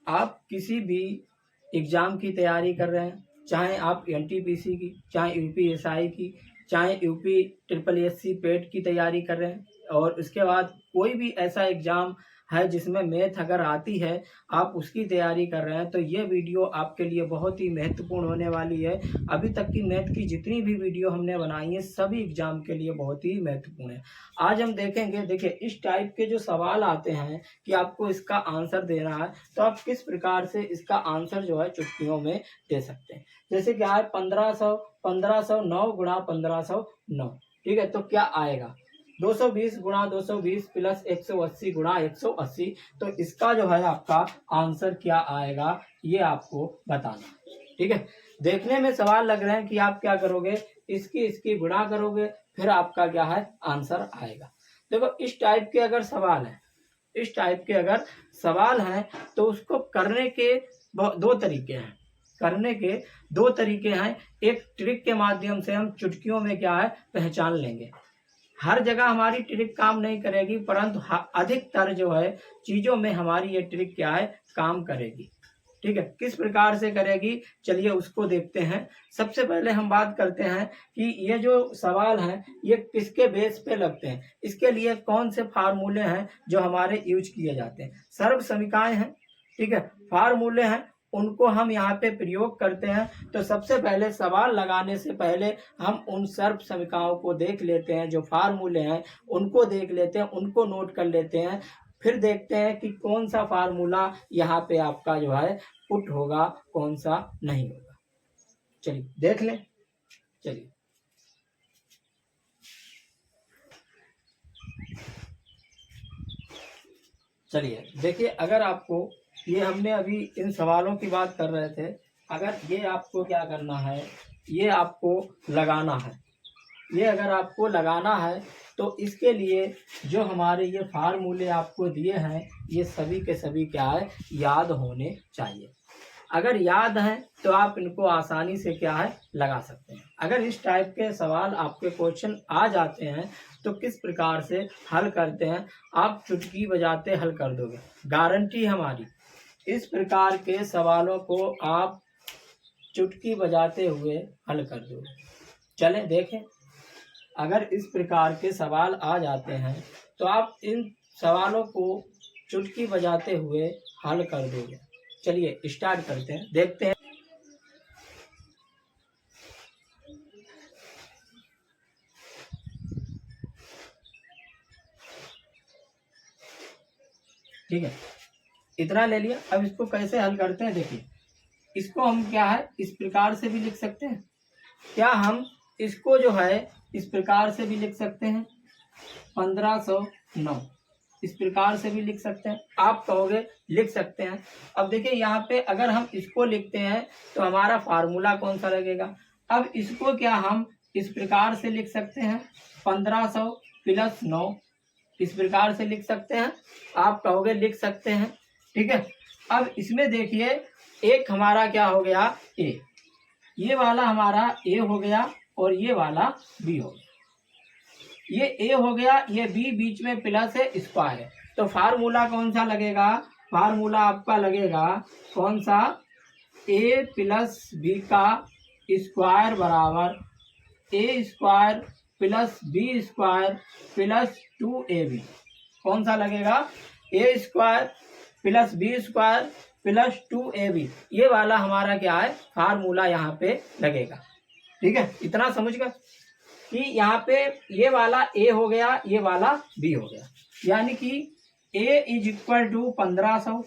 आप किसी भी एग्ज़ाम की तैयारी कर रहे हैं, चाहे आप एनटीपीसी की, चाहे यूपीएसआई की, चाहे यूपी ट्रिपल एससी पेट की तैयारी कर रहे हैं, और उसके बाद कोई भी ऐसा एग्ज़ाम है जिसमें मैथ अगर आती है, आप उसकी तैयारी कर रहे हैं, तो ये वीडियो आपके लिए बहुत ही महत्वपूर्ण होने वाली है। अभी तक की मैथ की जितनी भी वीडियो हमने बनाई है, सभी एग्ज़ाम के लिए बहुत ही महत्वपूर्ण है। आज हम देखेंगे, देखिए इस टाइप के जो सवाल आते हैं कि आपको इसका आंसर देना है, तो आप किस प्रकार से इसका आंसर जो है चुटकियों में दे सकते हैं। जैसे क्या है 1509 गुणा 1509, ठीक है, तो क्या आएगा 220 गुणा 220 प्लस 180 गुणा 180, तो इसका जो है आपका आंसर क्या आएगा ये आपको बताना, ठीक है। देखने में सवाल लग रहे हैं कि आप क्या करोगे, इसकी गुणा करोगे, फिर आपका क्या है आंसर आएगा। देखो इस टाइप के अगर सवाल है, इस टाइप के अगर सवाल हैं, तो उसको करने के दो तरीके हैं, करने के दो तरीके हैं। एक ट्रिक के माध्यम से हम चुटकियों में क्या है पहचान लेंगे। हर जगह हमारी ट्रिक काम नहीं करेगी, परंतु अधिकतर जो है चीजों में हमारी ये ट्रिक क्या है काम करेगी, ठीक है। किस प्रकार से करेगी, चलिए उसको देखते हैं। सबसे पहले हम बात करते हैं कि ये जो सवाल हैं ये किसके बेस पे लगते हैं, इसके लिए कौन से फार्मूले हैं जो हमारे यूज किए जाते हैं। सर्व समीकरण हैं, ठीक है, फार्मूले हैं, उनको हम यहाँ पे प्रयोग करते हैं। तो सबसे पहले सवाल लगाने से पहले हम उन सर्व समीकरणों को देख लेते हैं, जो फार्मूले हैं उनको देख लेते हैं, उनको नोट कर लेते हैं, फिर देखते हैं कि कौन सा फार्मूला यहाँ पे आपका जो है पुट होगा, कौन सा नहीं होगा। चलिए देख लें। चलिए देखिए, अगर आपको ये हमने अभी इन सवालों की बात कर रहे थे, अगर ये आपको क्या करना है, ये आपको लगाना है, ये अगर आपको लगाना है तो इसके लिए जो हमारे ये फार्मूले आपको दिए हैं ये सभी के सभी क्या है याद होने चाहिए। अगर याद हैं तो आप इनको आसानी से क्या है लगा सकते हैं। अगर इस टाइप के सवाल आपके क्वेश्चन आ जाते हैं तो किस प्रकार से हल करते हैं, आप चुटकी बजाते हल कर दोगे, गारंटी हमारी। इस प्रकार के सवालों को आप चुटकी बजाते हुए हल कर दोगे। चलें देखें, अगर इस प्रकार के सवाल आ जाते हैं तो आप इन सवालों को चुटकी बजाते हुए हल कर दोगे। चलिए स्टार्ट करते हैं, देखते हैं। ठीक है, इतना ले लिया। अब इसको कैसे हल करते हैं, देखिए इसको हम क्या है इस प्रकार से भी लिख सकते हैं, क्या हम इसको जो है इस प्रकार से भी लिख सकते हैं, 1509 इस प्रकार से भी लिख सकते हैं। आप कहोगे लिख सकते हैं। अब देखिए यहाँ पे अगर हम इसको लिखते हैं तो हमारा फार्मूला कौन सा लगेगा। अब इसको क्या हम इस प्रकार से लिख सकते हैं, 1500 प्लस 9 इस प्रकार से लिख सकते हैं। आप कहोगे लिख सकते हैं, ठीक है। अब इसमें देखिए एक हमारा क्या हो गया ए, ये वाला हमारा ए हो गया और ये वाला बी हो गया। ये ए हो गया, ये बी, बीच में प्लस है, स्क्वायर है, तो फार्मूला कौन सा लगेगा, फार्मूला आपका लगेगा कौन सा, ए प्लस बी का स्क्वायर बराबर A square plus B square plus 2ab। कौन सा लगेगा, A square plus B square plus 2ab, ये वाला हमारा क्या है फार्मूला यहाँ पे लगेगा, ठीक है। इतना समझ गए कि यहाँ पे ये वाला ए हो गया, ये वाला बी हो गया, यानी कि ए इज इक्वल टू 1500,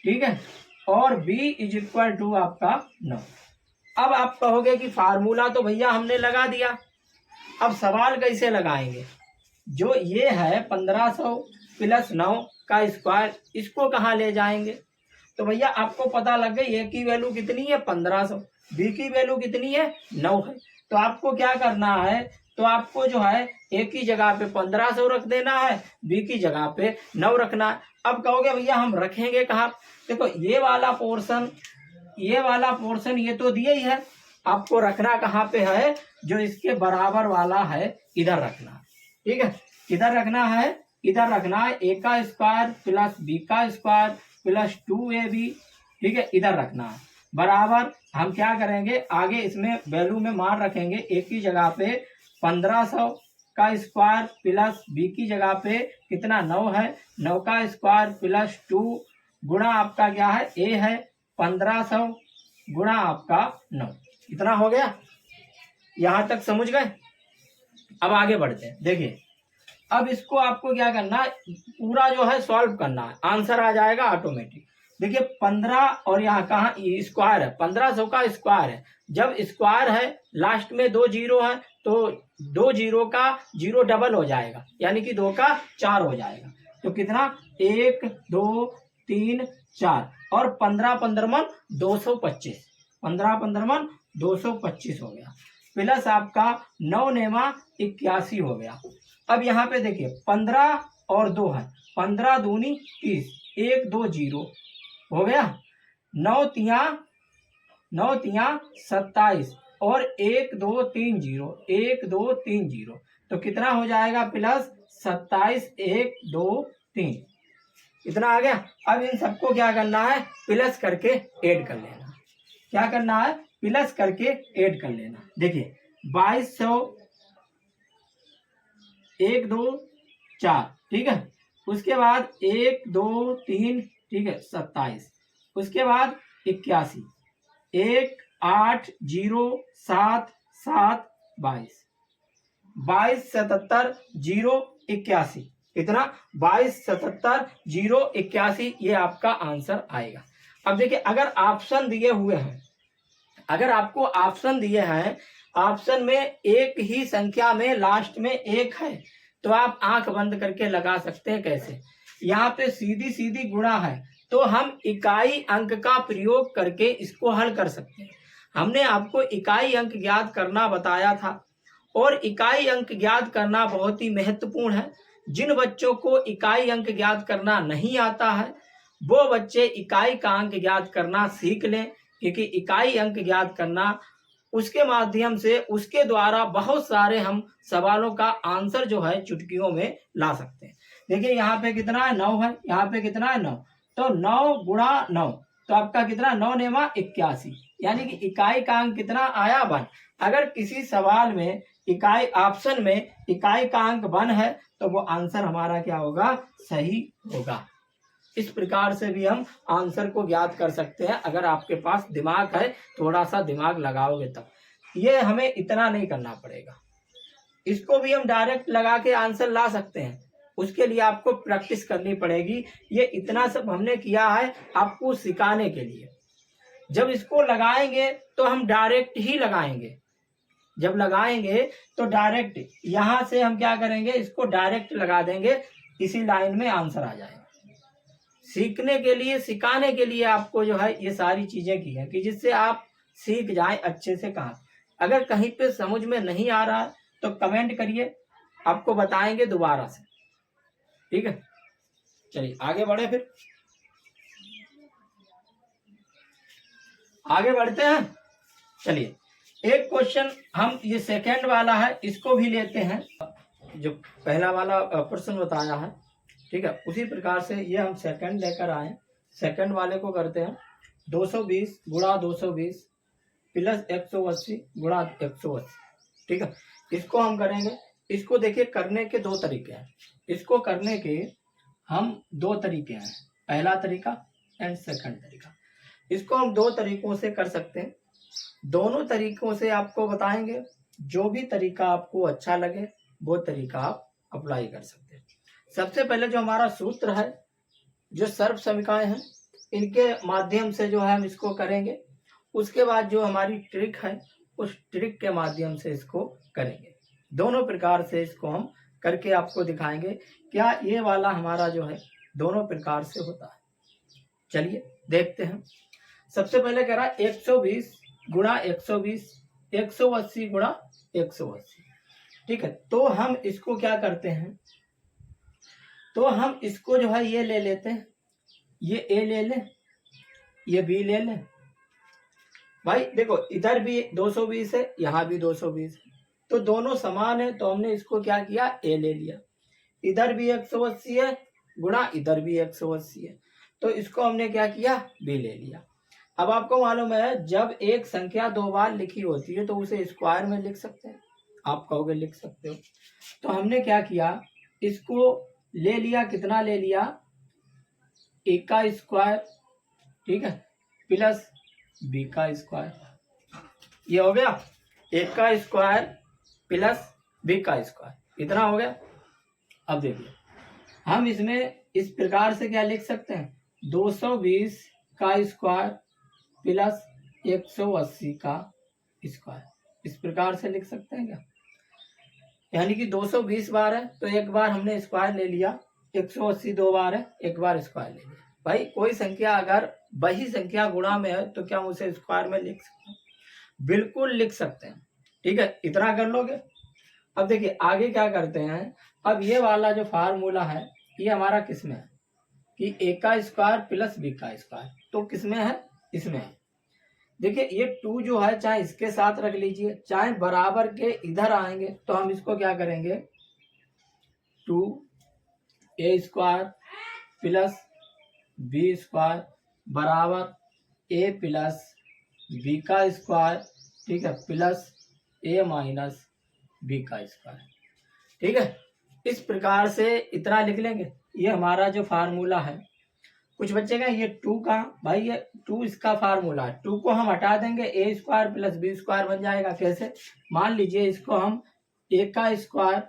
ठीक है, और बी इज इक्वल टू आपका 9। अब आप कहोगे कि फार्मूला तो भैया हमने लगा दिया, अब सवाल कैसे लगाएंगे। जो ये है 1500 प्लस 9 का स्क्वायर, इसको कहाँ ले जाएंगे। तो भैया आपको पता लग गई ए की वैल्यू कितनी है 1500, बी की वैल्यू कितनी है 9 है। तो आपको क्या करना है, तो आपको जो है ए की जगह पे 1500 रख देना है, बी की जगह पे 9 रखना है। अब कहोगे भैया हम रखेंगे कहाँ, देखो ये वाला पोर्शन, ये वाला पोर्शन ये तो दिया ही है, आपको रखना कहाँ पे है, जो इसके बराबर वाला है इधर रखना है, ठीक है। इधर रखना है, इधर रखना है ए का स्क्वायर प्लस बी का स्क्वायर प्लस 2ab, ठीक है, इधर रखना है बराबर। हम क्या करेंगे आगे इसमें वैल्यू में मान रखेंगे, ए की जगह पे 1500 का स्क्वायर प्लस बी की जगह पे कितना 9 है, 9 का स्क्वायर प्लस 2 गुणा आपका क्या है ए है 1500 गुणा आपका 9। इतना हो गया, यहां तक समझ गए। अब आगे बढ़ते हैं। देखिए अब इसको आपको क्या करना है, पूरा जो है सॉल्व करना है, आंसर आ जाएगा ऑटोमेटिक। देखिए 15 और यहाँ कहाँ स्क्वायर है, 1500 का स्क्वायर है। जब स्क्वायर है लास्ट में 2 जीरो है तो 2 जीरो का जीरो डबल हो जाएगा, यानी कि 2 का 4 हो जाएगा। तो कितना 1 2 3 4 और 15 15 225, 15 15 225 हो गया, प्लस आपका 9 नेमा 81 हो गया। अब यहाँ पे देखिए 15 और 2 है, 15 दूनी 30, 1 2 जीरो हो गया, 9 तिया 27 और 1 2 3 जीरो, 1 2 3 जीरो, तो कितना हो जाएगा प्लस 27 1 2 3, इतना आ गया। अब इन सबको क्या करना है प्लस करके ऐड कर लेना, क्या करना है प्लस करके ऐड कर लेना। देखिए 2200 1 2 4, ठीक है, उसके बाद 1 2 3, ठीक है 27, उसके बाद 81, 1 8 0 7 7 22, 22 77 0 81, इतना 22 77 0 81, ये आपका आंसर आएगा। अब देखिए अगर ऑप्शन दिए हुए हैं, अगर आपको ऑप्शन दिए हैं, ऑप्शन में एक ही संख्या में लास्ट में 1 है, तो आप आंख बंद करके लगा सकते हैं। कैसे, यहाँ पे सीधी सीधी गुणा है तो हम इकाई अंक का प्रयोग करके इसको हल कर सकते हैं। हमने आपको इकाई अंक ज्ञात करना बताया था, और इकाई अंक ज्ञात करना बहुत ही महत्वपूर्ण है। जिन बच्चों को इकाई अंक ज्ञात करना नहीं आता है वो बच्चे इकाई का अंक ज्ञात करना सीख लें, क्योंकि इकाई अंक ज्ञात करना उसके माध्यम से उसके द्वारा बहुत सारे हम सवालों का आंसर जो है चुटकियों में ला सकते हैं। देखिए यहाँ पे कितना है 9 है, यहाँ पे कितना है 9, तो 9 गुणा 9, तो आपका कितना 9 नेमा 81, यानी कि इकाई का अंक कितना आया 1। अगर किसी सवाल में इकाई ऑप्शन में इकाई का अंक 1 है तो वो आंसर हमारा क्या होगा सही होगा। इस प्रकार से भी हम आंसर को ज्ञात कर सकते हैं, अगर आपके पास दिमाग है, थोड़ा सा दिमाग लगाओगे तब। ये हमें इतना नहीं करना पड़ेगा, इसको भी हम डायरेक्ट लगा के आंसर ला सकते हैं, उसके लिए आपको प्रैक्टिस करनी पड़ेगी। ये इतना सब हमने किया है आपको सिखाने के लिए। जब इसको लगाएंगे तो हम डायरेक्ट ही लगाएंगे, जब लगाएंगे तो डायरेक्ट यहां से हम क्या करेंगे इसको डायरेक्ट लगा देंगे, इसी लाइन में आंसर आ जाएगा। सीखने के लिए सिखाने के लिए आपको जो है ये सारी चीजें की है कि जिससे आप सीख जाएं अच्छे से। कहा अगर कहीं पे समझ में नहीं आ रहा है तो कमेंट करिए, आपको बताएंगे दोबारा से, ठीक है। चलिए आगे बढ़े, फिर आगे बढ़ते हैं। चलिए एक क्वेश्चन हम ये सेकंड वाला है इसको भी लेते हैं, जो पहला वाला प्रश्न बताया है, ठीक है, उसी प्रकार से ये हम सेकंड लेकर आए। सेकंड वाले को करते हैं 220 गुणा 220 प्लस 180 गुणा 180, ठीक है। इसको हम करेंगे, इसको देखिए करने के 2 तरीके हैं, इसको करने के हम 2 तरीके हैं, पहला तरीका एंड सेकंड तरीका। इसको हम 2 तरीकों से कर सकते हैं, दोनों तरीकों से आपको बताएंगे, जो भी तरीका आपको अच्छा लगे वो तरीका आप अप्लाई कर सकते हैं। सबसे पहले जो हमारा सूत्र है, जो सर्व समीकरण हैं, इनके माध्यम से जो है हम इसको करेंगे। उसके बाद जो हमारी ट्रिक है उस ट्रिक के माध्यम से इसको करेंगे। दोनों प्रकार से इसको हम करके आपको दिखाएंगे क्या ये वाला हमारा जो है दोनों प्रकार से होता है। चलिए देखते हैं। सबसे पहले कह रहा है 120 गुणा 120, 180 गुणा 180, ठीक है। तो हम इसको क्या करते हैं, तो हम इसको जो है ये ले लेते हैं, ये ए ले लें, ये बी ले लें। भाई देखो इधर भी 220 है, यहाँ भी 220 है, तो दोनों समान है, तो हमने इसको क्या किया ए ले लिया। इधर भी 180 है गुणा इधर भी 180 है, तो इसको हमने क्या किया, बी ले लिया। अब आपको मालूम है जब एक संख्या 2 बार लिखी होती है तो उसे स्क्वायर में लिख सकते हैं। आप कहोगे लिख सकते हो, तो हमने क्या किया, इसको ले लिया, कितना ले लिया, ए का स्क्वायर, ठीक है, प्लस बी का स्क्वायर, ये हो गया ए का स्क्वायर प्लस बी का स्क्वायर, इतना हो गया। अब देखिए हम इसमें इस प्रकार से क्या लिख सकते हैं, 220 का स्क्वायर प्लस 180 का स्क्वायर, इस प्रकार से लिख सकते हैं क्या। यानी कि 220 बार है तो एक बार हमने स्क्वायर ले लिया, 180 2 बार है, एक बार स्क्वायर ले लिया। भाई कोई संख्या अगर वही संख्या गुणा में है तो क्या हम उसे स्क्वायर में लिख सकते हैं, बिल्कुल लिख सकते हैं। ठीक है, इतना कर लोगे। अब देखिए आगे क्या करते हैं, अब ये वाला जो फार्मूला है ये हमारा किसमें है कि ए का स्क्वायर प्लस बी का स्क्वायर, तो किसमें है, इसमें है। देखिए ये 2 जो है चाहे इसके साथ रख लीजिए चाहे बराबर के इधर आएंगे तो हम इसको क्या करेंगे, 2a square plus B square बराबर a प्लस बी का स्क्वायर, ठीक है, प्लस a माइनस बी का स्क्वायर। ठीक है, इस प्रकार से इतना लिख लेंगे। ये हमारा जो फार्मूला है, कुछ बच्चे का ये 2 का, भाई ये 2 इसका फार्मूला है, 2 को हम हटा देंगे, ए स्क्वायर प्लस बी स्क्वायर बन जाएगा। कैसे, मान लीजिए इसको हम ए का स्क्वायर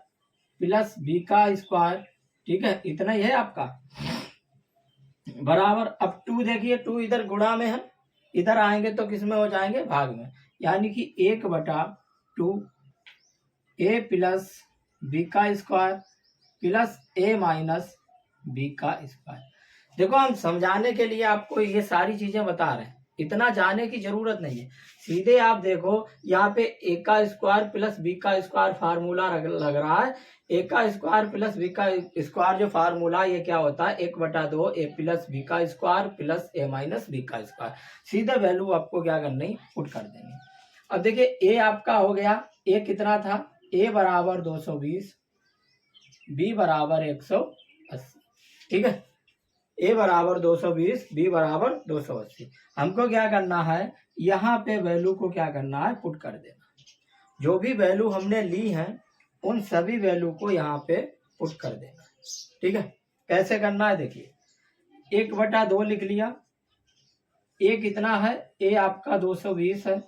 प्लस बी का स्क्वायर, ठीक है, इतना ही है आपका, बराबर। अब 2 देखिए 2 इधर गुणा में है, इधर आएंगे तो किस में हो जाएंगे, भाग में, यानी कि 1/2 ए प्लस बी का स्क्वायर प्लस ए माइनस बी का स्क्वायर। देखो हम समझाने के लिए आपको ये सारी चीजें बता रहे हैं, इतना जाने की जरूरत नहीं है। सीधे आप देखो यहाँ पे ए का स्क्वायर प्लस बी का स्क्वायर फार्मूला लग रहा है। ए का स्क्वायर प्लस बी का स्क्वायर जो फार्मूला ये क्या होता है, 1/2 ए प्लस बी का स्क्वायर प्लस ए माइनस बी का स्क्वायर। सीधे वैल्यू आपको क्या करनी, पुट कर देंगे। अब देखिए ए आपका हो गया, ए कितना था, ए बराबर 220, बी बराबर 180, ठीक है, ए बराबर 220, बी बराबर 280। हमको क्या करना है, यहाँ पे वैल्यू को क्या करना है, पुट कर देना। जो भी वैल्यू हमने ली है उन सभी वैल्यू को यहाँ पे पुट कर देना। ठीक है, कैसे करना है, देखिए 1/2 लिख लिया, ए कितना है, ए आपका 220 है,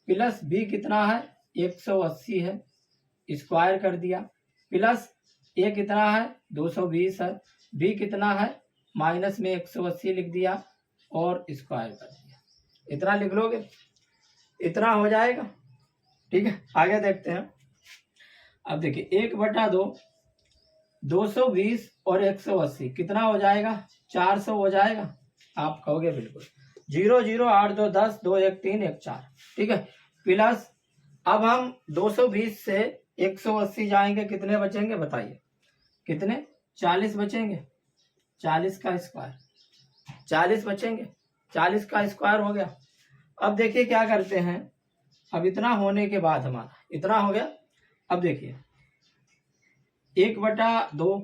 प्लस बी कितना है, 180 है, स्क्वायर कर दिया, प्लस ए कितना है, 220 है, बी कितना है, माइनस में 180 लिख दिया और स्क्वायर कर दिया। इतना लिख लोगे, इतना हो जाएगा। ठीक है, आगे देखते हैं। अब देखिए 1/2 220 और 180 कितना हो जाएगा, 400 हो जाएगा। आप कहोगे बिल्कुल, 0 0 8 2 10 2 1 3 1 4, ठीक है, प्लस अब हम 220 से 180 जाएंगे, कितने बचेंगे बताइए, कितने, 40 बचेंगे, 40 का स्क्वायर, 40 बचेंगे, 40 का स्क्वायर हो गया। अब देखिए क्या करते हैं, अब इतना होने के बाद हमारा इतना हो गया। अब देखिए 1/2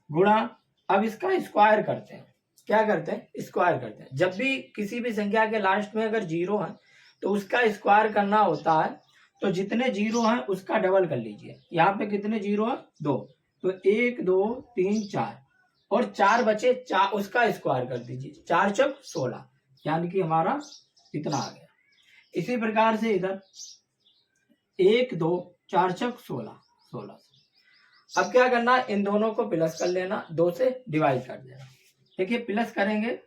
गुणा, अब इसका स्क्वायर करते हैं, क्या करते हैं, स्क्वायर करते हैं। जब भी किसी भी संख्या के लास्ट में अगर 0 है तो उसका स्क्वायर करना होता है, तो जितने 0 हैं उसका डबल कर लीजिए। यहाँ पे कितने 0 है, 2, तो 1 2 3 4 और 4 बचे, 4 उसका स्क्वायर कर दीजिए, 4 चौक 16, यानी कि हमारा इतना आ गया। इसी प्रकार से इधर 1 2 4 चौक 16 16। अब क्या करना, इन दोनों को प्लस कर लेना, 2 से डिवाइड कर देना। देखिए प्लस करेंगे,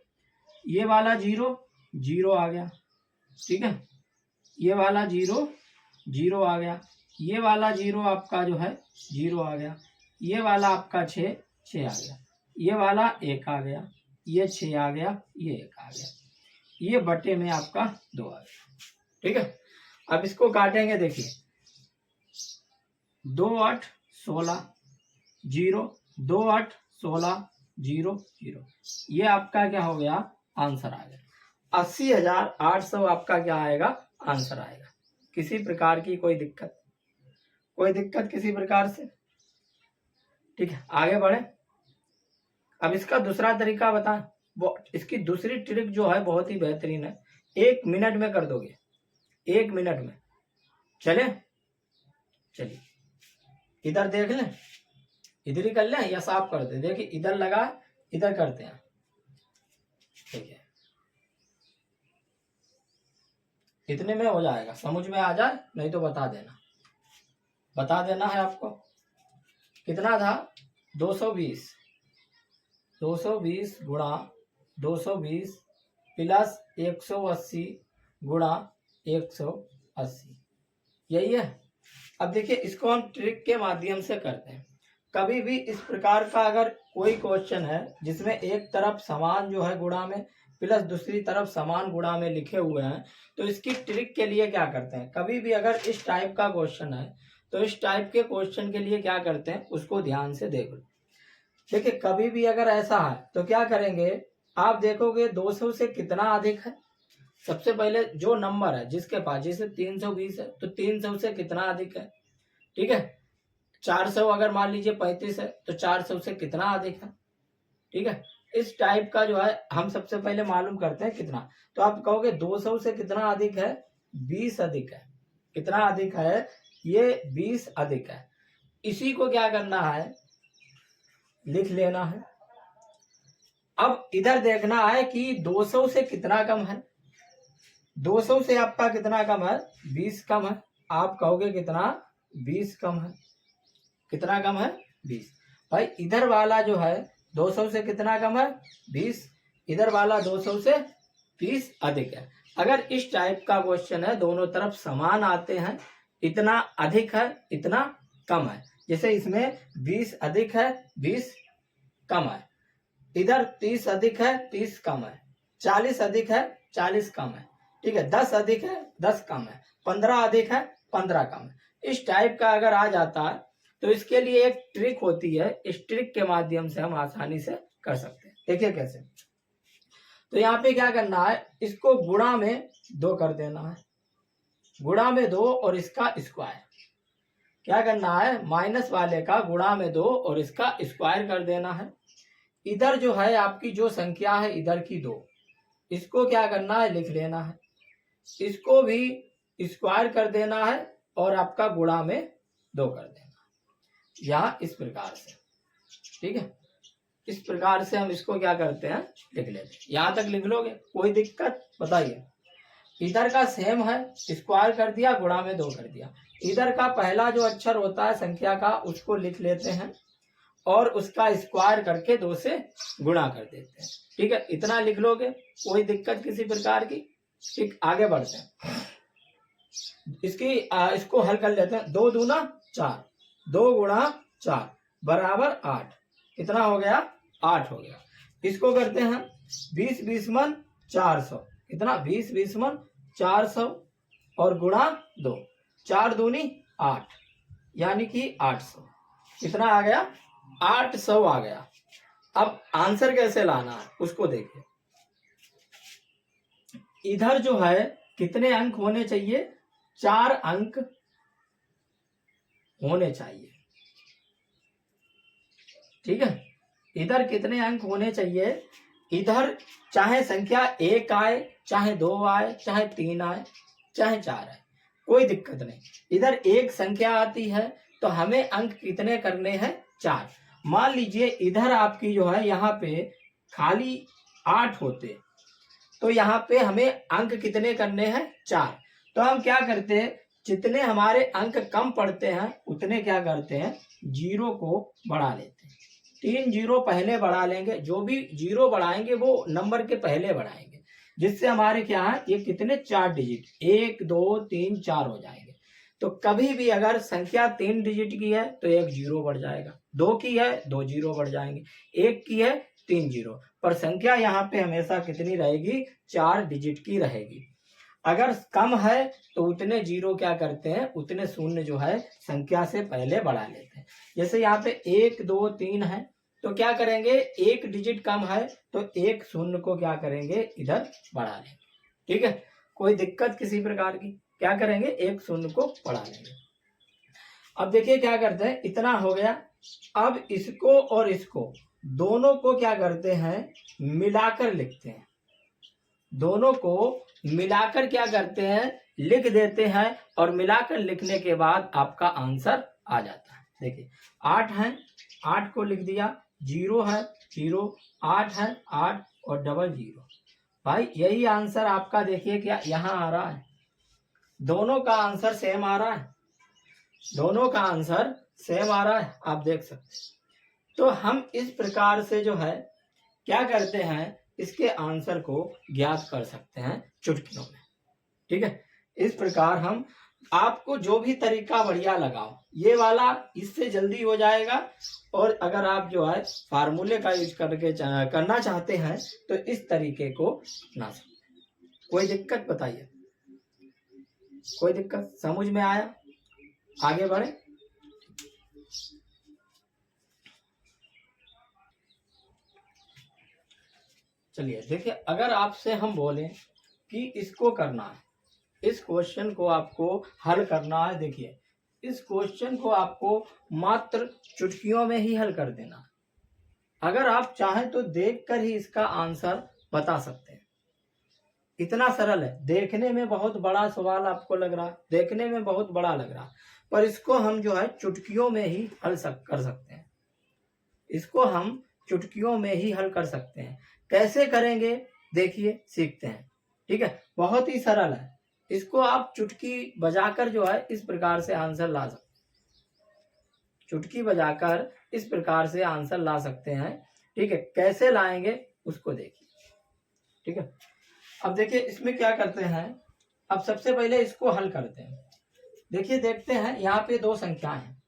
ये वाला 0 0 आ गया, ठीक है, ये वाला 0 0 आ गया, ये वाला 0 आपका जो है 0 आ गया, ये वाला आपका 6 6 आ गया, ये वाला 1 आ गया, ये 6 आ गया, ये 1 आ गया, ये बटे में आपका 2 आ गया। ठीक है, अब इसको काटेंगे, देखिए 2 8 16 0 2 8 16 0 0, ये आपका क्या हो गया, आंसर आ गया। 80,800 आपका क्या आएगा, आंसर आएगा। किसी प्रकार की कोई दिक्कत, कोई दिक्कत किसी प्रकार से। ठीक है, आगे बढ़े। अब इसका दूसरा तरीका बताएं। वो इसकी दूसरी ट्रिक जो है बहुत ही बेहतरीन है, 1 मिनट में कर दोगे, 1 मिनट में। चले, चलिए इधर देख लें, इधर ही कर लें या साफ कर दें। देखिए इधर लगा, इधर करते हैं, ठीक है, इतने में हो जाएगा। समझ में आ जाए नहीं तो बता देना, बता देना है आपको। कितना था? 220, 220 गुणा 220 प्लस 180 गुणा 180, यही है। अब देखिए इसको हम ट्रिक के माध्यम से करते हैं। कभी भी इस प्रकार का अगर कोई क्वेश्चन है जिसमें एक तरफ समान जो है गुणा में प्लस दूसरी तरफ समान गुणा में लिखे हुए हैं, तो इसकी ट्रिक के लिए क्या करते हैं, कभी भी अगर इस टाइप का क्वेश्चन है तो इस टाइप के क्वेश्चन के लिए क्या करते हैं, उसको ध्यान से देख लो। देखिए कभी भी अगर ऐसा है तो क्या करेंगे, आप देखोगे 200 से कितना अधिक है। सबसे पहले जो नंबर है जिसके पास, जैसे 320 है तो 300 से कितना अधिक है, ठीक है। 400 अगर मान लीजिए 35 है तो 400 से कितना अधिक है, ठीक है। इस टाइप का जो है हम सबसे पहले मालूम करते हैं कितना। तो आप कहोगे 200 से कितना अधिक है, 20 अधिक है। कितना अधिक है, ये 20 अधिक है। इसी को क्या करना है, लिख लेना है। अब इधर देखना है कि 200 से कितना कम है। 200 से आपका कितना कम है, 20 कम है। आप कहोगे कितना, 20 कम है। कितना कम है, 20। भाई इधर वाला जो है 200 से कितना कम है, 20। इधर वाला 200 से 20 अधिक है। अगर इस टाइप का क्वेश्चन है, दोनों तरफ समान आते हैं, इतना अधिक है इतना कम है, जैसे इसमें 20 अधिक है 20 कम है, इधर 30 अधिक है 30 कम है, 40 अधिक है 40 कम है, ठीक है, 10 अधिक है 10 कम है, 15 अधिक है 15 कम है। इस टाइप का अगर आ जाता है तो इसके लिए एक ट्रिक होती है, इस ट्रिक के माध्यम से हम आसानी से कर सकते हैं। देखिए कैसे। तो यहाँ पे क्या करना है, इसको गुणा में 2 कर देना है, गुणा में 2 और इसका स्क्वायर। क्या करना है, माइनस वाले का गुणा में 2 और इसका स्क्वायर कर देना है। इधर जो है आपकी जो संख्या है इधर की 2, इसको क्या करना है, लिख लेना है। इसको भी स्क्वायर कर देना है और आपका गुणा में 2 कर देना, यहाँ इस प्रकार से, ठीक है। इस प्रकार से हम इसको क्या करते हैं, लिख लेते हैं। यहाँ तक लिख लोगे, कोई दिक्कत बताइए। इधर का सेम है, स्क्वायर कर दिया गुणा में 2 कर दिया। इधर का पहला जो अक्षर होता है संख्या का उसको लिख लेते हैं और उसका स्क्वायर करके 2 से गुणा कर देते हैं, ठीक है। इतना लिख लोगे, कोई दिक्कत किसी प्रकार की, ठीक। आगे बढ़ते हैं, इसको हल कर लेते हैं। 2 दूना 4, 2 गुणा 4 बराबर 8। कितना हो गया, 8 हो गया। इसको करते हैं 20 20 मन 400, कितना, 20 20 मन 400 और गुणा 2, 4 दूनी 8, यानी कि 800। कितना आ गया, 800 आ गया। अब आंसर कैसे लाना है उसको देखिए। इधर जो है कितने अंक होने चाहिए, 4 अंक होने चाहिए, ठीक है। इधर कितने अंक होने चाहिए, इधर चाहे संख्या 1 आए, चाहे 2 आए, चाहे 3 आए, चाहे 4 आए, कोई दिक्कत नहीं। इधर एक संख्या आती है तो हमें अंक कितने करने हैं, 4। मान लीजिए इधर आपकी जो है यहाँ पे खाली 8 होते तो यहाँ पे हमें अंक कितने करने हैं, 4। तो हम क्या करते हैं, जितने हमारे अंक कम पड़ते हैं उतने क्या करते हैं, 0 को बढ़ा लेते हैं। 3 0 पहले बढ़ा लेंगे, जो भी 0 बढ़ाएंगे वो नंबर के पहले बढ़ाएंगे, जिससे हमारे क्या है, ये कितने 4 डिजिट 1 2 3 4 हो जाएंगे। तो कभी भी अगर संख्या 3 डिजिट की है तो 1 0 बढ़ जाएगा, 2 की है 2 0 बढ़ जाएंगे, 1 की है 3 0, पर संख्या यहाँ पे हमेशा कितनी रहेगी, 4 डिजिट की रहेगी। अगर कम है तो उतने 0 क्या करते हैं, उतने शून्य जो है संख्या से पहले बढ़ा लेते हैं। जैसे यहाँ पे 1 2 3 है तो क्या करेंगे, 1 डिजिट कम है तो 1 शून्य को क्या करेंगे, इधर बढ़ा लेंगे, ठीक है। कोई दिक्कत किसी प्रकार की, क्या करेंगे, 1 शून्य को बढ़ा लेंगे। अब देखिए क्या करते हैं, इतना हो गया। अब इसको और इसको दोनों को क्या करते हैं, मिलाकर लिखते हैं। दोनों को मिलाकर क्या करते हैं, लिख देते हैं, और मिलाकर लिखने के बाद आपका आंसर आ जाता है। देखिए 8 है, 8 को लिख दिया, 0 है 0, 8 है 8 और डबल 0। भाई यही आंसर आपका देखिए क्या यहाँ आ रहा है, दोनों का आंसर सेम आ रहा है, दोनों का आंसर सेम आ रहा है, आप देख सकते हैं। तो हम इस प्रकार से जो है क्या करते हैं, इसके आंसर को ज्ञात कर सकते हैं चुटकियों में। ठीक है, इस प्रकार हम, आपको जो भी तरीका बढ़िया लगाओ, ये वाला इससे जल्दी हो जाएगा, और अगर आप जो है फार्मूले का यूज करके करना चाहते हैं तो इस तरीके को अपना सकते हैं। कोई दिक्कत बताइए, कोई दिक्कत, समझ में आया, आगे बढ़े। चलिए देखिए, अगर आपसे हम बोलें कि इसको करना है, इस क्वेश्चन को आपको हल करना है, देखिए इस क्वेश्चन को आपको मात्र चुटकियों में ही हल कर देना है। अगर आप चाहें तो देखकर ही इसका आंसर बता सकते हैं, इतना सरल है। देखने में बहुत बड़ा सवाल आपको लग रहा है, देखने में बहुत बड़ा लग रहा है, पर इसको हम जो है चुटकियों में ही हल कर सकते हैं। इसको हम चुटकियों में ही हल कर सकते हैं। कैसे करेंगे देखिए, सीखते हैं। ठीक है, बहुत ही सरल है, इसको आप चुटकी बजाकर जो है इस प्रकार से आंसर ला सकते हैं, चुटकी बजाकर इस प्रकार से आंसर ला सकते हैं। ठीक है, कैसे लाएंगे उसको देखिए। ठीक है, अब देखिए इसमें क्या करते हैं, अब सबसे पहले इसको हल करते हैं। देखिए देखते हैं, यहाँ पे दो संख्याएं हैं,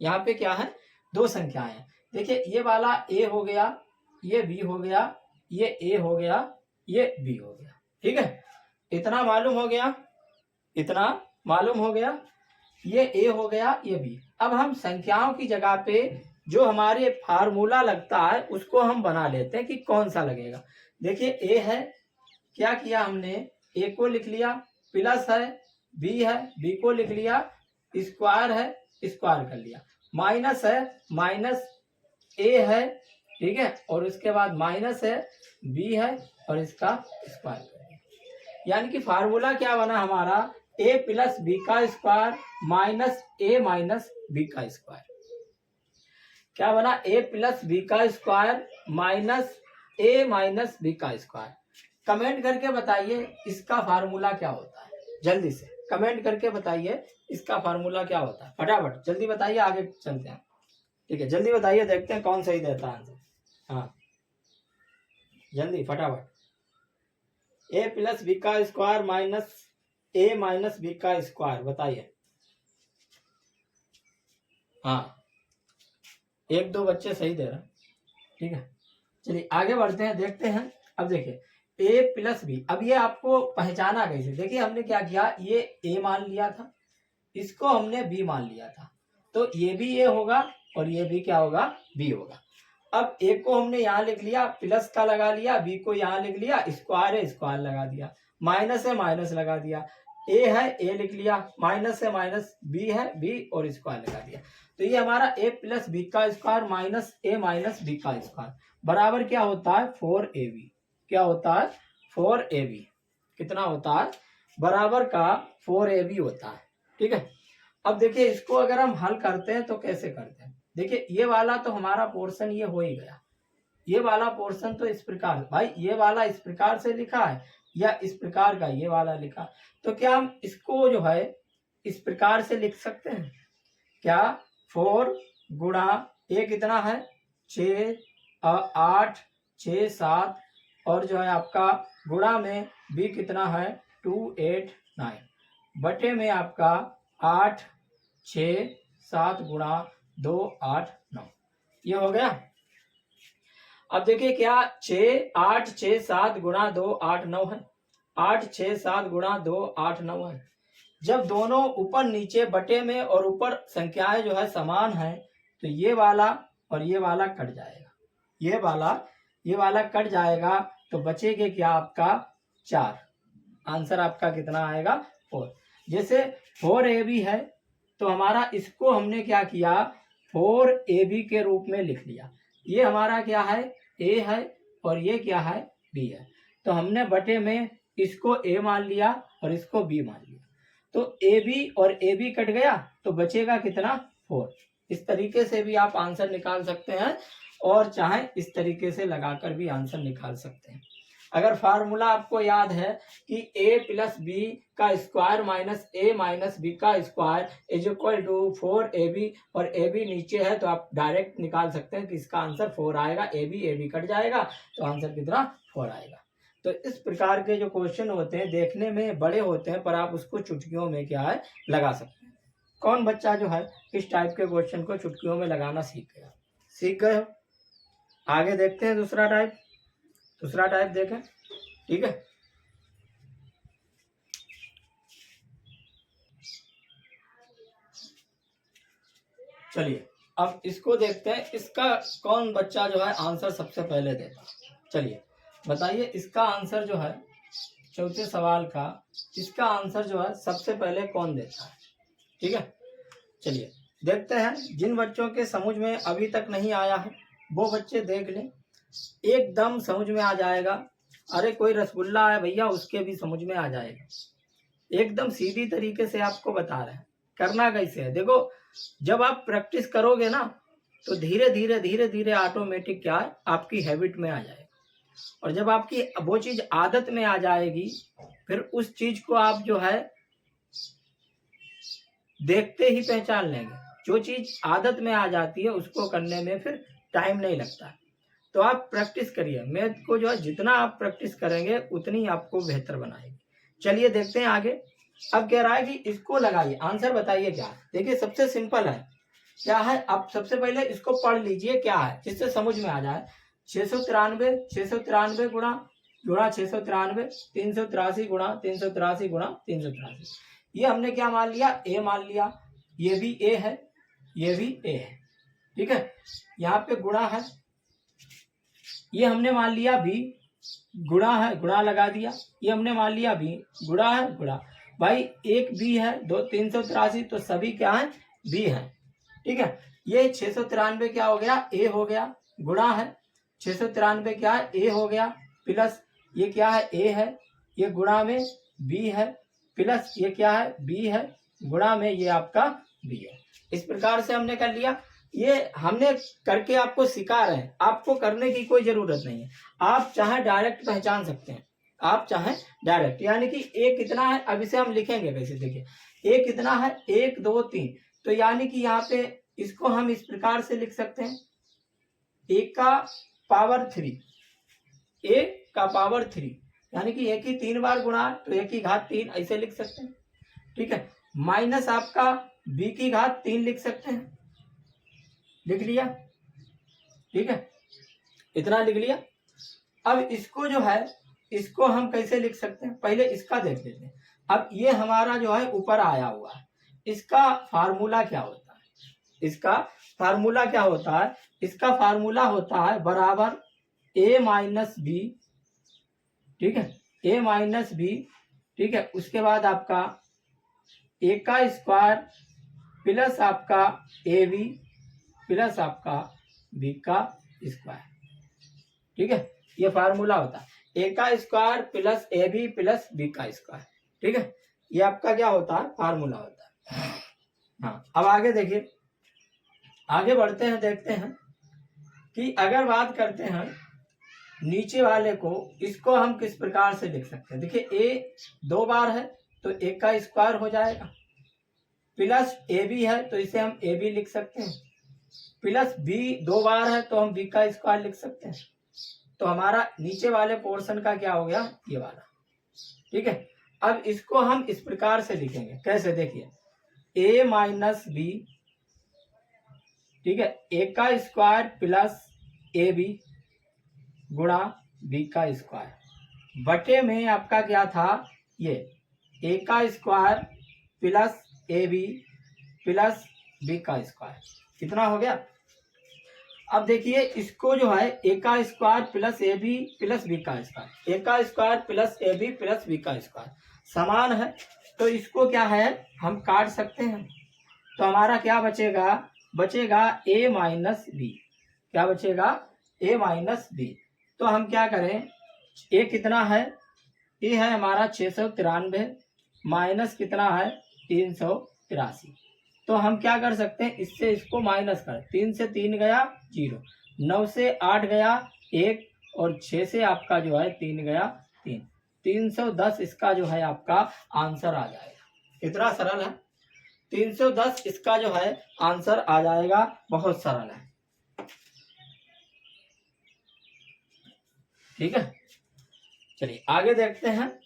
यहाँ पे क्या है, दो संख्याएं हैं। देखिए ये वाला a हो गया, ये b हो गया, ये a हो गया, ये b हो गया। ठीक है, इतना मालूम हो गया, इतना मालूम हो गया, ये a हो गया, ये b। अब हम संख्याओं की जगह पे जो हमारे फार्मूला लगता है उसको हम बना लेते हैं कि कौन सा लगेगा। देखिए a है, क्या किया हमने, a को लिख लिया, प्लस है, b है, b को लिख लिया, स्क्वायर है, स्क्वायर कर लिया, माइनस है, माइनस a है। ठीक है, और उसके बाद माइनस है, b है, और इसका स्क्वायर कर लिया। यानी कि फार्मूला क्या बना हमारा, a प्लस b का square minus a minus b का स्क्वायर। क्या बना, a प्लस b का square minus a minus b का स्क्वायर। कमेंट करके बताइए इसका फार्मूला क्या होता है, जल्दी से कमेंट करके बताइए इसका फार्मूला क्या होता है, फटाफट जल्दी बताइए, आगे चलते हैं। ठीक है, जल्दी बताइए, देखते हैं कौन सही देता है आंसर। हाँ जल्दी फटाफट, a प्लस बी का square minus a minus B का स्क्वायर, बताइए। हाँ, एक दो बच्चे सही दे रहे हैं। ठीक है, चलिए आगे बढ़ते हैं, देखते हैं। अब देखिए a प्लस बी, अब ये आपको पहचाना कैसे, देखिए हमने क्या किया, ये a मान लिया था, इसको हमने b मान लिया था, तो ये भी a होगा और ये भी क्या होगा, b होगा। अब a को हमने यहाँ लिख लिया, प्लस का लगा लिया, b को यहाँ लिख लिया, स्क्वायर है स्क्वायर लगा दिया, माइनस है माइनस लगा दिया, a है a लिख लिया, माइनस है माइनस, b है b और स्क्वायर लगा दिया। तो ये हमारा a प्लस बी का square minus a minus b का स्क्वायर बराबर क्या होता है, 4ab। क्या होता है, 4ab। कितना होता है, बराबर का 4ab होता है। ठीक है, अब देखिए इसको अगर हम हल करते हैं तो कैसे करते हैं। देखिए ये वाला तो हमारा पोर्शन ये हो ही गया, ये वाला पोर्शन तो इस प्रकार, भाई ये वाला इस प्रकार से लिखा है या इस प्रकार का ये वाला लिखा, तो क्या हम इसको जो है इस प्रकार से लिख सकते हैं क्या, 4 गुणा a कितना है, 6 8 6 7 और जो है आपका गुणा में b कितना है, 2 8 9 बटे में आपका 8 6 7 गुणा 2 8 9, ये हो गया। अब देखिए क्या, 6 8 6 7 गुणा 2 8 9 है, 8 6 7 गुणा 2 8 9 है। जब दोनों ऊपर नीचे बटे में और ऊपर संख्याएं जो है समान है तो ये वाला और ये वाला कट जाएगा, ये वाला कट जाएगा, तो बचेगा क्या आपका 4। आंसर आपका कितना आएगा, 4। जैसे 4ab है तो हमारा इसको हमने क्या किया, 4ab के रूप में लिख लिया। ये हमारा क्या है, ए है, और ये क्या है, बी है। तो हमने बटे में इसको ए मान लिया और इसको बी मान लिया, तो ए बी और ए बी कट गया, तो बचेगा कितना, 4। इस तरीके से भी आप आंसर निकाल सकते हैं, और चाहे इस तरीके से लगाकर भी आंसर निकाल सकते हैं। अगर फार्मूला आपको याद है कि a प्लस बी का square minus a minus B का square is equal to 4ab, और ab नीचे है तो आप डायरेक्ट निकाल सकते हैं कि इसका आंसर 4 आएगा, ab कट जाएगा तो आंसर कितना, 4 आएगा। तो इस प्रकार के जो क्वेश्चन होते हैं देखने में बड़े होते हैं, पर आप उसको चुटकियों में क्या है, लगा सकते हैं। कौन बच्चा जो है इस टाइप के क्वेश्चन को चुटकियों में लगाना सीख गया, सीख गए हो। आगे देखते हैं दूसरा टाइप देखें, ठीक है। चलिए अब इसको देखते हैं, इसका कौन बच्चा जो है आंसर सबसे पहले देता। चलिए बताइए, इसका आंसर जो है चौथे सवाल का, इसका आंसर जो है सबसे पहले कौन देता है, ठीक है। चलिए देखते हैं, जिन बच्चों के समझ में अभी तक नहीं आया है वो बच्चे देख लें, एकदम समझ में आ जाएगा। अरे कोई रसगुल्ला है भैया, उसके भी समझ में आ जाएगा। एकदम सीधी तरीके से आपको बता रहे हैं। करना कैसे है, देखो जब आप प्रैक्टिस करोगे ना तो धीरे धीरे ऑटोमेटिक क्या है, आपकी हैबिट में आ जाएगा। और जब आपकी वो चीज आदत में आ जाएगी, फिर उस चीज को आप जो है देखते ही पहचान लेंगे। जो चीज आदत में आ जाती है उसको करने में फिर टाइम नहीं लगता। तो आप प्रैक्टिस करिए, मैथ को जो है जितना आप प्रैक्टिस करेंगे उतनी आपको बेहतर बनाएगी। चलिए देखते हैं आगे। अब कह रहा है कि इसको लगाइए, आंसर बताइए क्या। देखिए सबसे सिंपल है, क्या है, आप सबसे पहले इसको पढ़ लीजिए क्या है, जिससे समझ में आ जाए। 693 गुणा 693, 383 गुणा 383 गुणा 383। ये हमने क्या मान लिया, ए मान लिया। ये भी ए है, ये भी ए है, ठीक है। यहाँ पे गुणा है, ये हमने मान लिया बी, गुणा है, गुणा लगा दिया। ये हमने मान लिया बी, गुणा है, गुणा। भाई एक बी है, 383, तो सभी क्या है, बी है, ठीक है। ये 693 क्या हो गया, ए हो गया, गुणा है 693 क्या है, ए हो गया, प्लस ये क्या है, ए है, ये गुणा में बी है, प्लस ये क्या है, बी है, गुणा में ये आपका बी है। इस प्रकार से हमने कर लिया। ये हमने करके आपको सिखा रहे हैं, आपको करने की कोई जरूरत नहीं है। आप चाहे डायरेक्ट पहचान सकते हैं, आप चाहे डायरेक्ट, यानी कि ए कितना है, अब इसे हम लिखेंगे कैसे, देखिए ए कितना है, 1 2 3, तो यानी कि यहाँ पे इसको हम इस प्रकार से लिख सकते हैं, ए का पावर 3, ए का पावर 3, यानी कि एक ही 3 बार गुणा तो एक की घात 3 ऐसे लिख सकते हैं, ठीक है। माइनस आपका बी की घात 3 लिख सकते हैं, लिख लिया, ठीक है, इतना लिख लिया। अब इसको जो है, इसको हम कैसे लिख सकते हैं, पहले इसका देख लेते हैं। अब ये हमारा जो है ऊपर आया हुआ है, इसका फार्मूला क्या होता है, इसका फार्मूला क्या होता है, इसका फार्मूला होता है बराबर ए माइनस बी, ठीक है, ए माइनस बी, ठीक है। उसके बाद आपका ए का स्क्वायर प्लस आपका ए बी प्लस आपका बी का स्क्वायर, ठीक है। ये फार्मूला होता है ए का square plus A B plus B का स्क्वायर, ठीक है। ये आपका क्या होता है, फार्मूला होता है। हाँ अब आगे देखिए, आगे बढ़ते हैं, देखते हैं कि अगर बात करते हैं नीचे वाले को, इसको हम किस प्रकार से लिख सकते हैं। देखिए ए 2 बार है तो ए का स्क्वायर हो जाएगा, प्लस ए बी है तो इसे हम ए बी लिख सकते हैं, प्लस बी 2 बार है तो हम बी का स्क्वायर लिख सकते हैं। तो हमारा नीचे वाले पोर्शन का क्या हो गया, ये वाला, ठीक है। अब इसको हम इस प्रकार से लिखेंगे, कैसे, देखिए ए माइनस बी, ठीक है, ए का स्क्वायर प्लस ए बी गुणा बी का स्क्वायर, बटे में आपका क्या था, ये ए का square plus A B plus B का स्क्वायर, कितना हो गया। अब देखिए इसको जो है ए का square plus A B plus B का स्क्वायर, ए का square plus A B plus B का स्क्वायर समान है, तो इसको क्या है हम काट सकते हैं। तो हमारा क्या बचेगा, बचेगा ए माइनस बी, क्या बचेगा, a माइनस बी। तो हम क्या करें, a कितना है, a है हमारा 693 माइनस कितना है 383। तो हम क्या कर सकते हैं, इससे इसको माइनस कर, 3 से 3 गया 0, 9 से 8 गया 1 और 6 से आपका जो है 3 गया 3, 310 इसका जो है आपका आंसर आ जाएगा। इतना सरल है, 310 इसका जो है आंसर आ जाएगा, बहुत सरल है। ठीक है, चलिए आगे देखते हैं।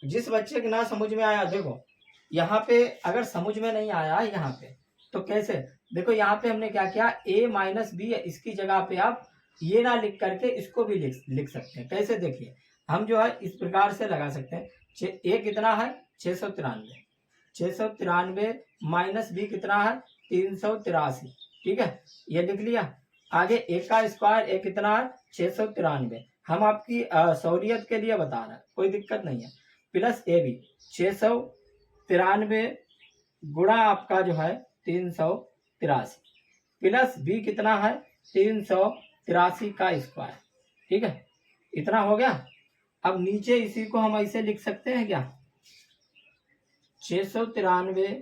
जिस बच्चे के ना समझ में आया, देखो यहाँ पे अगर समझ में नहीं आया यहाँ पे तो कैसे, देखो यहाँ पे हमने क्या किया, a माइनस बी, इसकी जगह पे आप ये ना लिख करके इसको भी लिख सकते हैं। कैसे, देखिए हम जो है इस प्रकार से लगा सकते हैं, a कितना है 693, 693 माइनस बी कितना है 383। ठीक है, ये लिख लिया। आगे a का स्क्वायर, a कितना है 693, हम आपकी सहूलियत के लिए बता रहे हैं, कोई दिक्कत नहीं है, प्लस ए बी 693 गुणा आपका जो है 383 प्लस बी कितना है 383 का स्क्वायर। ठीक है, इतना हो गया। अब नीचे इसी को हम ऐसे लिख सकते हैं क्या, 693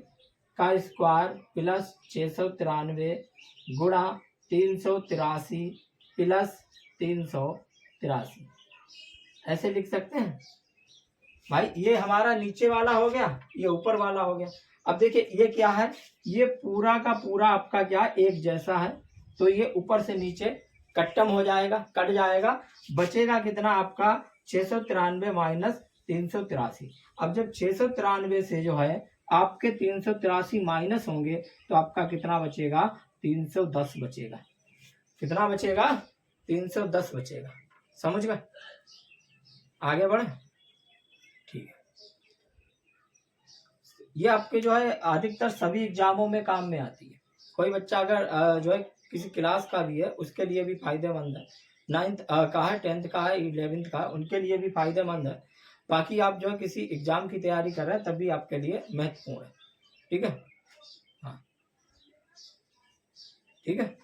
का स्क्वायर प्लस 693 गुणा 383 प्लस 383, ऐसे लिख सकते हैं भाई। ये हमारा नीचे वाला हो गया, ये ऊपर वाला हो गया। अब देखिए ये क्या है, ये पूरा का पूरा आपका क्या एक जैसा है, तो ये ऊपर से नीचे कट्टम हो जाएगा, कट जाएगा, बचेगा कितना आपका 693 माइनस 383। अब जब 693 से जो है आपके 383 माइनस होंगे तो आपका कितना बचेगा, 310 बचेगा। कितना बचेगा, 310 बचेगा। समझ गए, आगे बढ़े। ठीक है, ये आपके जो है अधिकतर सभी एग्जामों में काम में आती है। कोई बच्चा अगर जो है किसी क्लास का भी है उसके लिए भी फायदेमंद है, 9th का है, 10th का है, 11th का है, उनके लिए भी फायदेमंद है। बाकी आप जो है किसी एग्जाम की तैयारी कर रहे हैं तब भी आपके लिए महत्वपूर्ण है। ठीक है, हाँ ठीक है।